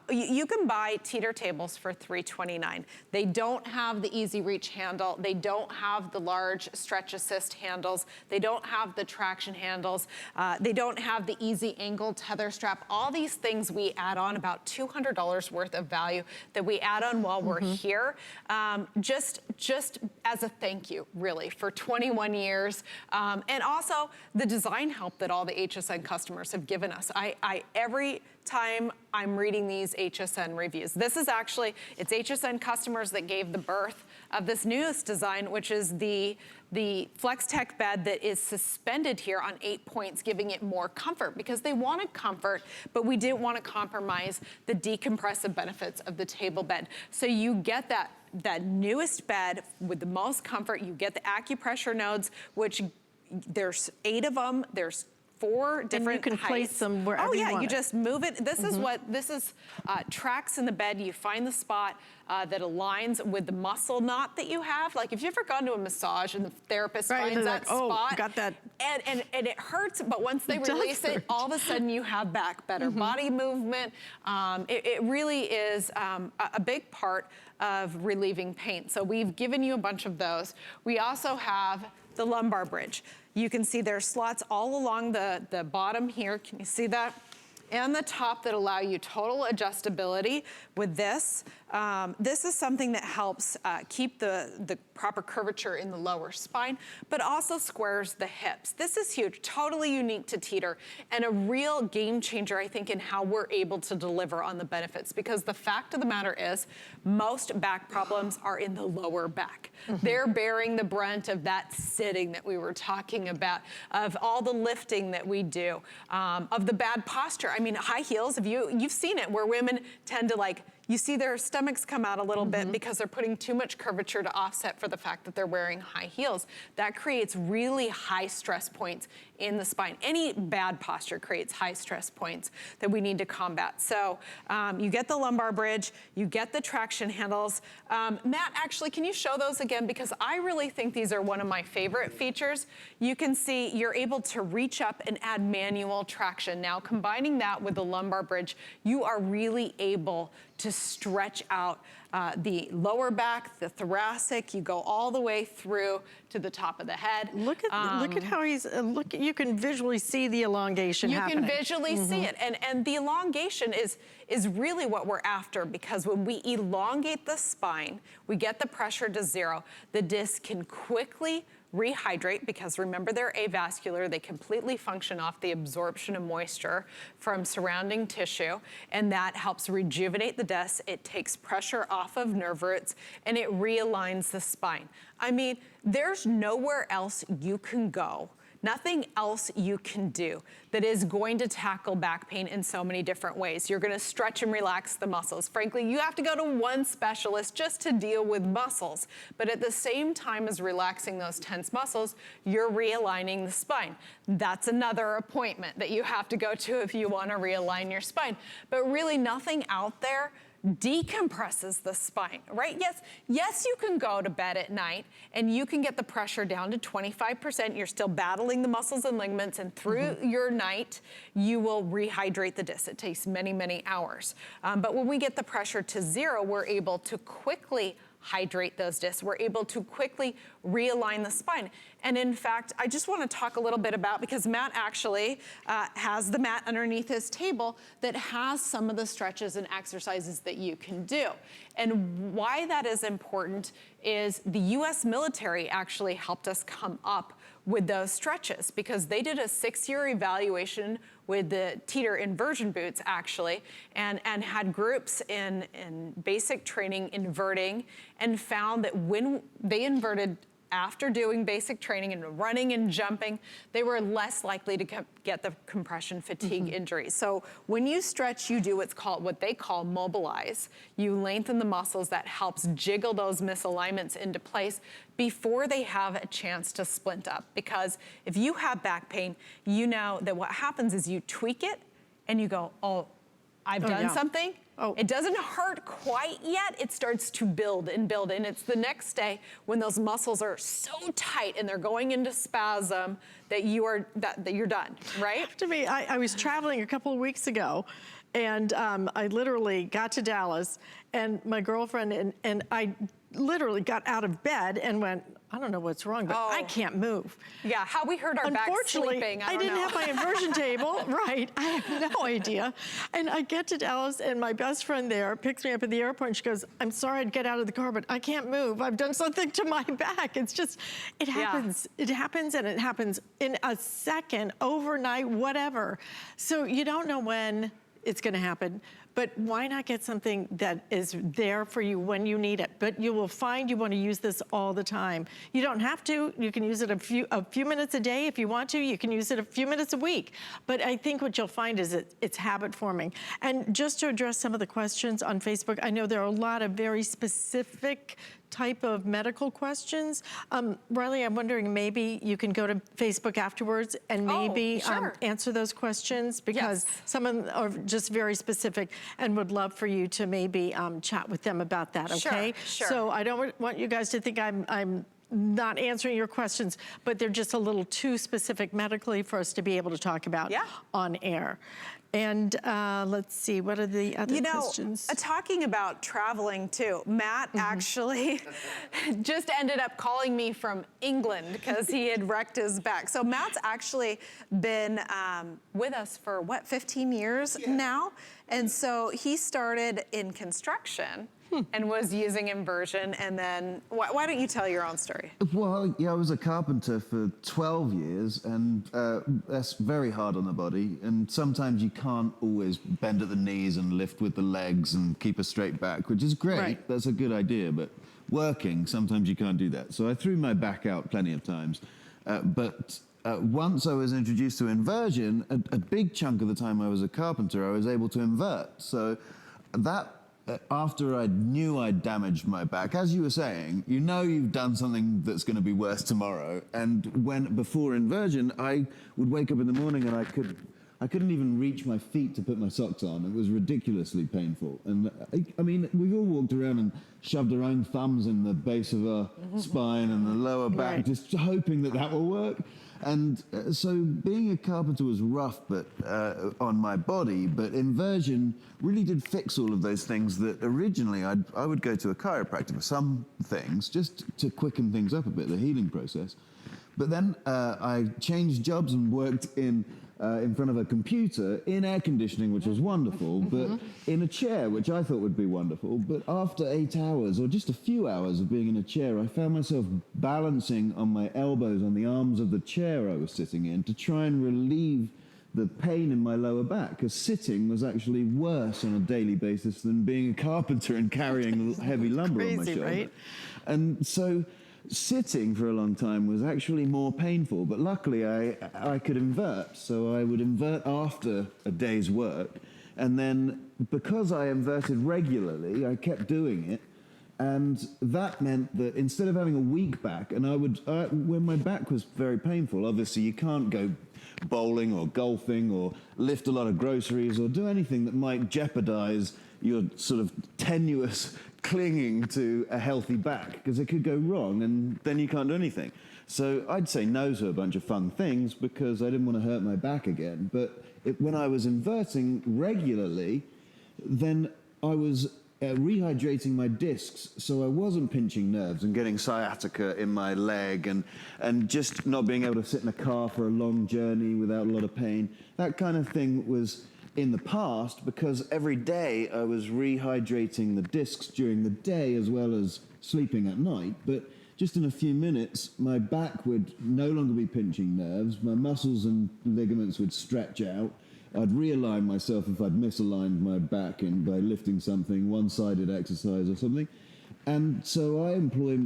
you can buy Teeter tables for $329. They don't have the easy reach handle. They don't have the large stretch assist handles. They don't have the traction handles. They don't have the easy angle tether strap. All these things we add on, about $200 worth of value that we add on while we're here, just as a thank you, really, for 21 years. And also the design help that all the HSN customers have given us. Every time I'm reading these HSN reviews, this is actually, it's HSN customers that gave the birth of this newest design, which is the FlexTech bed that is suspended here on 8 points, giving it more comfort because they wanted comfort, but we didn't want to compromise the decompressive benefits of the table bed. So you get that newest bed with the most comfort. You get the acupressure nodes, which there's 8 of them. There's 4 different and you can heights. place them wherever you want. You just move it. This is what, this is tracks in the bed. You find the spot that aligns with the muscle knot that you have. Like if you've ever gone to a massage and the therapist finds that spot. Got that. And it hurts, but once they release it, all of a sudden you have better body movement. It really is a big part of relieving pain. So we've given you a bunch of those. We also have the lumbar bridge. You can see there's slots all along the bottom here. Can you see that? And the top that allow you total adjustability with this. This is something that helps keep the proper curvature in the lower spine, but also squares the hips. This is huge, totally unique to Teeter, and a real game changer, I think, in how we're able to deliver on the benefits, because the fact of the matter is, most back problems are in the lower back. They're bearing the brunt of that sitting that we were talking about, of all the lifting that we do, of the bad posture. I mean, high heels, you've seen it, where women tend to you see their stomachs come out a little bit because they're putting too much curvature to offset for the fact that they're wearing high heels. That creates really high stress points in the spine. Any bad posture creates high stress points that we need to combat. So you get the lumbar bridge, you get the traction handles. Matt, actually, can you show those again? Because I really think these are one of my favorite features. You can see you're able to reach up and add manual traction. Now, combining that with the lumbar bridge, you are really able to stretch out the lower back, the thoracic. You go all the way through to the top of the head. Look at how he's, you can visually see the elongation happening. You can visually see it. And the elongation is really what we're after, because when we elongate the spine, we get the pressure to 0. The disc can quickly rehydrate, because remember, they're avascular. They completely function off the absorption of moisture from surrounding tissue, and that helps rejuvenate the disc. It takes pressure off of nerve roots, and it realigns the spine. I mean, there's nowhere else you can go, nothing else you can do that is going to tackle back pain in so many different ways. You're gonna stretch and relax the muscles. Frankly, you have to go to one specialist just to deal with muscles. But at the same time as relaxing those tense muscles, you're realigning the spine. That's another appointment that you have to go to if you wanna realign your spine. But really, nothing out there decompresses the spine, right? Yes, you can go to bed at night and you can get the pressure down to 25%. You're still battling the muscles and ligaments, and through your night, you will rehydrate the disc. It takes many, many hours. But when we get the pressure to 0, we're able to quickly hydrate those discs. We're able to quickly realign the spine. And in fact, I just want to talk a little bit about, because Matt actually has the mat underneath his table that has some of the stretches and exercises that you can do. And why that is important is the US military actually helped us come up with those stretches, because they did a 6-year evaluation with the Teeter inversion boots actually, and had groups in basic training inverting, and found that when they inverted after doing basic training and running and jumping, they were less likely to get the compression fatigue injuries. So when you stretch, you do what they call mobilize. You lengthen the muscles that helps jiggle those misalignments into place before they have a chance to splint up. Because if you have back pain, you know that what happens is you tweak it and you go, oh, I've done something. Oh. It doesn't hurt quite yet. It starts to build and build. And it's the next day when those muscles are so tight and they're going into spasm that you're done, right? I was traveling a couple of weeks ago, and I literally got to Dallas, and my girlfriend and I literally got out of bed and went, I don't know what's wrong, but I can't move. Yeah, how we heard our back sleeping, I didn't have my inversion table, right? I have no idea. And I get to Dallas, and my best friend there picks me up at the airport, and she goes, I'm sorry I'd get out of the car, but I can't move. I've done something to my back. It's just, it happens. It happens, and it happens in a second, overnight, whatever. So you don't know when it's gonna happen. But why not get something that is there for you when you need it? But you will find you want to use this all the time. You don't have to. You can use it a few minutes a day if you want to. You can use it a few minutes a week. But I think what you'll find is it's habit forming. And just to address some of the questions on Facebook, I know there are a lot of very specific type of medical questions. Riley, I'm wondering maybe you can go to Facebook afterwards and maybe answer those questions, because some of them are just very specific, and would love for you to maybe chat with them about that, okay? Sure. So I don't want you guys to think I'm not answering your questions, but they're just a little too specific medically for us to be able to talk about on air. And let's see, what are the other questions? Talking about traveling too, Matt actually just ended up calling me from England because he had wrecked his back. So Matt's actually been with us for, 15 years now? And so he started in construction and was using inversion, and then, why don't you tell your own story? Well, yeah, I was a carpenter for 12 years, and that's very hard on the body, and sometimes you can't always bend at the knees and lift with the legs and keep a straight back, which is great. Right. That's a good idea, but working, sometimes you can't do that. So I threw my back out plenty of times, but once I was introduced to inversion, a big chunk of the time I was a carpenter, I was able to invert. So that, after I knew I'd damaged my back, as you were saying, you know you've done something that's going to be worse tomorrow. And before inversion, I would wake up in the morning and I couldn't even reach my feet to put my socks on. It was ridiculously painful. And I mean, we've all walked around and shoved our own thumbs in the base of our spine and the lower back, just hoping that will work. And so being a carpenter was rough, but on my body, but inversion really did fix all of those things that originally I would go to a chiropractor for some things, just to quicken things up a bit, the healing process. But then I changed jobs and worked in front of a computer in air conditioning, which was wonderful, but in a chair, which I thought would be wonderful. But after 8 hours, or just a few hours of being in a chair, I found myself balancing on my elbows on the arms of the chair I was sitting in to try and relieve the pain in my lower back, because sitting was actually worse on a daily basis than being a carpenter and carrying heavy lumber on my shoulder. Right? And so sitting for a long time was actually more painful, but luckily I could invert. So I would invert after a day's work, and then because I inverted regularly, I kept doing it, and that meant that instead of having a weak back, and when my back was very painful, obviously you can't go bowling or golfing or lift a lot of groceries or do anything that might jeopardize your sort of tenuous clinging to a healthy back, because it could go wrong and then you can't do anything. So I'd say no to a bunch of fun things because I didn't want to hurt my back again. But when I was inverting regularly, then I was rehydrating my discs, so I wasn't pinching nerves and getting sciatica in my leg and just not being able to sit in a car for a long journey without a lot of pain. That kind of thing was in the past because every day I was rehydrating the discs during the day as well as sleeping at night. But just in a few minutes, my back would no longer be pinching nerves, my muscles and ligaments would stretch out. I'd realign myself if I'd misaligned my back by lifting something, one-sided exercise or something. And so I employ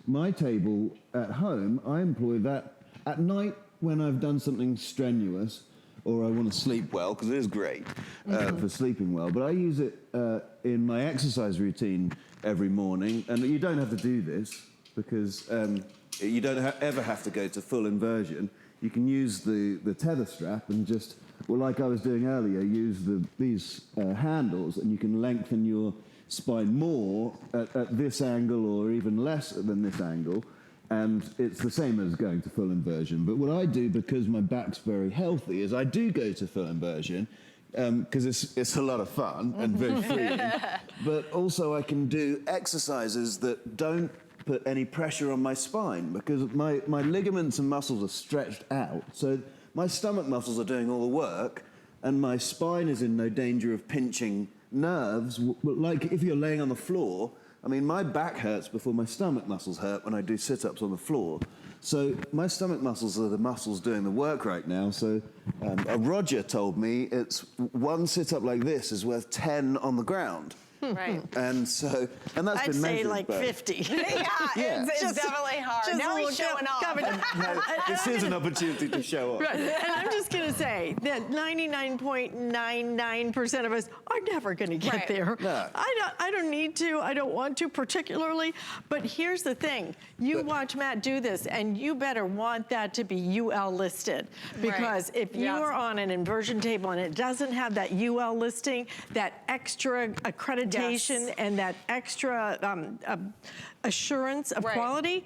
my table at home, I employ that at night when I've done something strenuous or I want to sleep well, because it is great for sleeping well. But I use it in my exercise routine every morning. And you don't have to do this because you don't ever have to go to full inversion. You can use the tether strap and just, well, like I was doing earlier, use these handles, and you can lengthen your spine more at this angle or even less than this angle. And it's the same as going to full inversion. But what I do, because my back's very healthy, is I do go to full inversion because it's a lot of fun and very freeing. But also I can do exercises that don't put any pressure on my spine because my ligaments and muscles are stretched out. So my stomach muscles are doing all the work and my spine is in no danger of pinching nerves. Like if you're laying on the floor, I mean, my back hurts before my stomach muscles hurt when I do sit-ups on the floor. So my stomach muscles are the muscles doing the work right now. So Roger told me it's one sit-up like this is worth 10 on the ground. Right. And so, and that's been measured. I'd say like but 50. Yeah, it's definitely hard. Now he's showing off. no, this is an opportunity to show off. Right. And I'm just going to say that 99.99% of us are never going to get there. No. I don't need to. I don't want to particularly. But here's the thing. You watch Matt do this, and you better want that to be UL listed. Because if you are on an inversion table and it doesn't have that UL listing, that extra accreditation and that extra assurance of quality,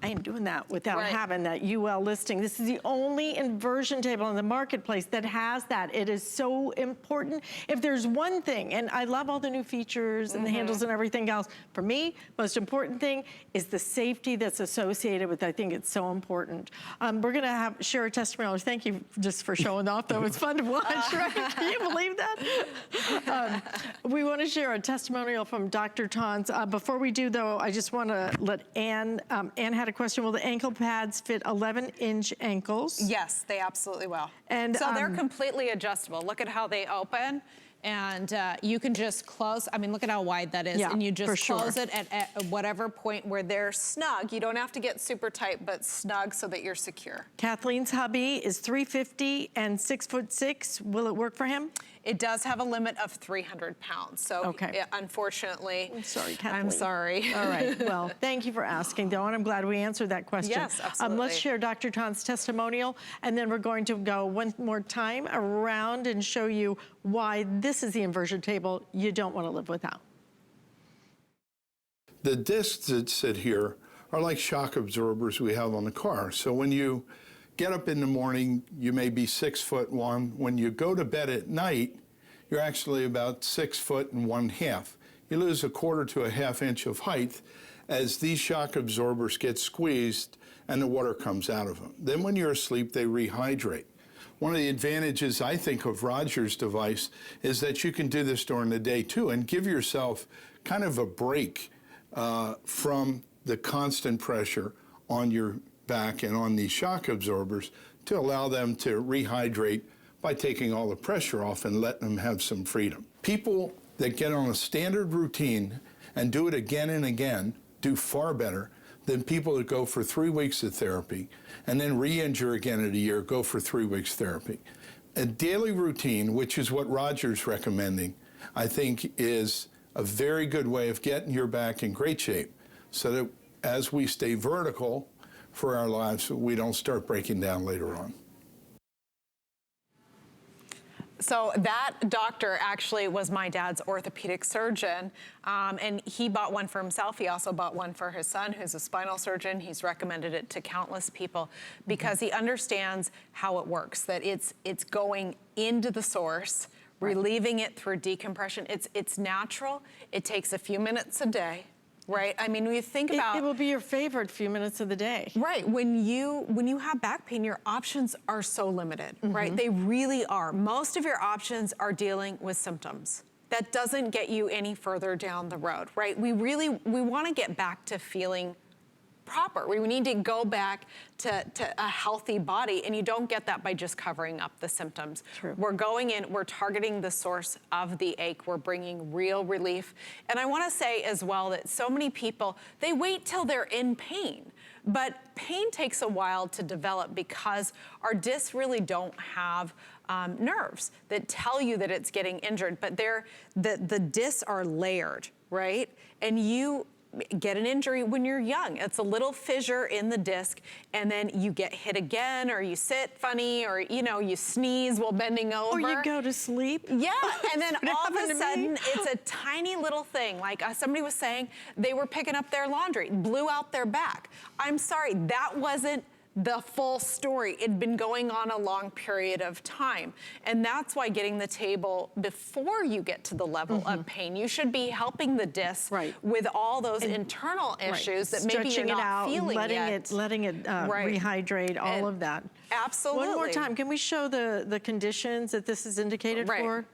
I ain't doing that without having that UL listing. This is the only inversion table in the marketplace that has that. It is so important. If there's one thing, and I love all the new features and the handles and everything else, for me, most important thing is the safety that's associated with it. I think it's so important. We're gonna share a testimonial. Thank you just for showing off. That was fun to watch, right? Can you believe that? We want to share a testimonial from Dr. Tons. Before we do, though, I just want to let Ann had a question. Will the ankle pads fit 11-inch ankles? Yes, they absolutely will. And so they're completely adjustable. Look at how they open. And you can just close, I mean, look at how wide that is. And you just close it at whatever point where they're snug. You don't have to get super tight, but snug so that you're secure. Kathleen's hubby is 350 and 6'6". Will it work for him? It does have a limit of 300 pounds. So unfortunately, I'm sorry, Kathleen. I'm sorry. All right, well, thank you for asking though, and I'm glad we answered that question. Yes, absolutely. Let's share Dr. Ton's testimonial, and then we're going to go one more time around and show you why this is the inversion table you don't want to live without. The discs that sit here are like shock absorbers we have on the car. So when you get up in the morning, you may be 6'1". When you go to bed at night, you're actually about 6'1½". You lose 1/4 to 1/2 inch of height as these shock absorbers get squeezed and the water comes out of them. Then when you're asleep, they rehydrate. One of the advantages, I think, of Roger's device is that you can do this during the day too and give yourself kind of a break from the constant pressure on your back and on these shock absorbers to allow them to rehydrate by taking all the pressure off and letting them have some freedom. People that get on a standard routine and do it again and again do far better than people that go for 3 weeks of therapy and then re-injure again in a year, go for 3 weeks therapy. A daily routine, which is what Roger's recommending, I think is a very good way of getting your back in great shape so that as we stay vertical for our lives, we don't start breaking down later on. So that doctor actually was my dad's orthopedic surgeon, and he bought one for himself. He also bought one for his son, who's a spinal surgeon. He's recommended it to countless people because he understands how it works, that it's going into the source, relieving it through decompression. It's natural. It takes a few minutes a day, right? I mean, when you think about it will be your favorite few minutes of the day. right. When you have back pain, your options are so limited, right? They really are. Most of your options are dealing with symptoms. That doesn't get you any further down the road, right? We want to get back to feeling proper. We need to go back to a healthy body, and you don't get that by just covering up the symptoms. True. We're going in, we're targeting the source of the ache, we're bringing real relief. And I want to say as well that so many people, they wait till they're in pain. But pain takes a while to develop because our discs really don't have nerves that tell you that it's getting injured, but the discs are layered, right? And you get an injury when you're young. It's a little fissure in the disc, and then you get hit again, or you sit funny, or you sneeze while bending over. Or you go to sleep. Yeah, and then What all of happened a to sudden, me? it's a tiny little thing. Like somebody was saying, they were picking up their laundry, blew out their back. I'm sorry, that wasn't the full story. It'd been going on a long period of time. And that's why getting the table before you get to the level of pain, you should be helping the disc with all those internal issues that maybe you're Stretching not it out, feeling letting it rehydrate, all of that. Absolutely. One more time, can we show the conditions that this is indicated for?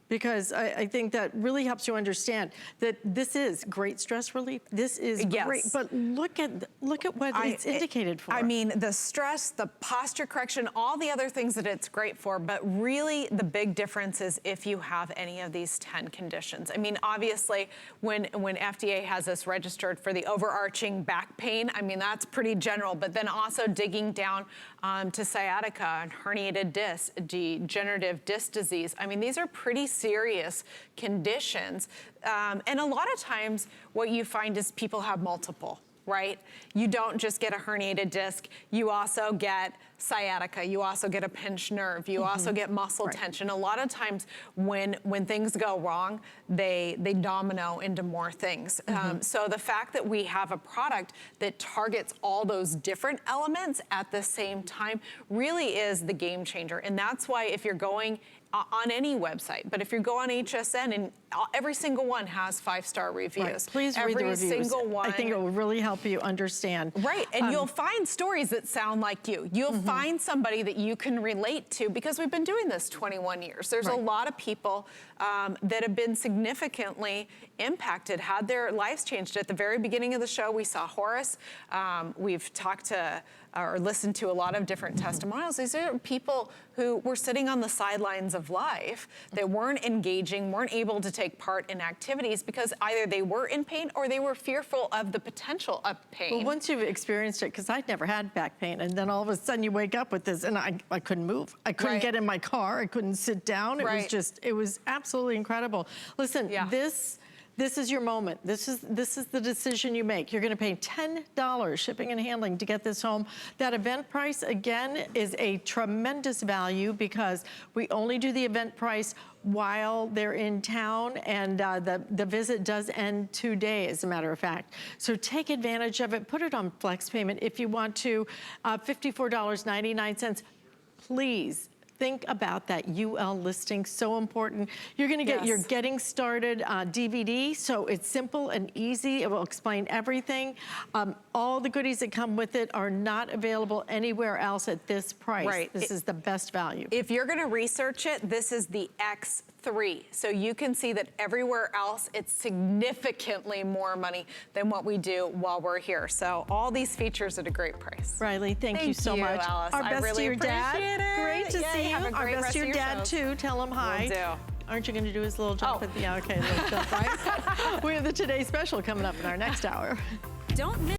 Because I think that really helps you understand that this is great stress relief. This is great, but look at what it's indicated for. I mean, the stress, the posture correction, all the other things that it's great for, but really the big difference is if you have any of these 10 conditions. I mean, obviously, when FDA has us registered for the overarching back pain, I mean, that's pretty general, but then also digging down to sciatica and herniated disc, degenerative disc disease. I mean, these are pretty serious conditions. And a lot of times what you find is people have multiple, right? You don't just get a herniated disc, you also get sciatica, you also get a pinched nerve, you also get muscle tension. A lot of times when things go wrong, they domino into more things. So the fact that we have a product that targets all those different elements at the same time really is the game changer. And that's why if you're going on any website, but if you go on HSN, and every single one has 5-star reviews. Please read the reviews. Every single one. I think it will really help you understand. Right, and you'll find stories that sound like you. You'll find somebody that you can relate to because we've been doing this 21 years. There's a lot of people that have been significantly impacted, had their lives changed. At the very beginning of the show, we saw Horace. We've talked to or listened to a lot of different testimonials. These are people who were sitting on the sidelines of life that weren't engaging, weren't able to take part in activities because either they were in pain or they were fearful of the potential of pain. Well, once you've experienced it, because I'd never had back pain, and then all of a sudden you wake up with this, and I couldn't move. I couldn't get in my car. I couldn't sit down. It was absolutely incredible. Listen, this is your moment. This is the decision you make. You're gonna pay $10 shipping and handling to get this home. That event price, again, is a tremendous value because we only do the event price while they're in town, and the visit does end today, as a matter of fact. So take advantage of it. Put it on flex payment if you want to. $54.99. Please think about that UL listing, so important. You're gonna get your Getting Started DVD, so it's simple and easy. It will explain everything. All the goodies that come with it are not available anywhere else at this price. This is the best value. If you're gonna research it, this is the X3. So you can see that everywhere else, it's significantly more money than what we do while we're here. So all these features at a great price. Riley, thank you so much. Alice. Our I best really to your dad. appreciate it. Great to see you. Have a Our great best rest to of your dad shows. too. Tell him hi. Will do. Aren't you going to do his little jump at the little jump, right? We have the Today Special coming up in our next hour. Don't miss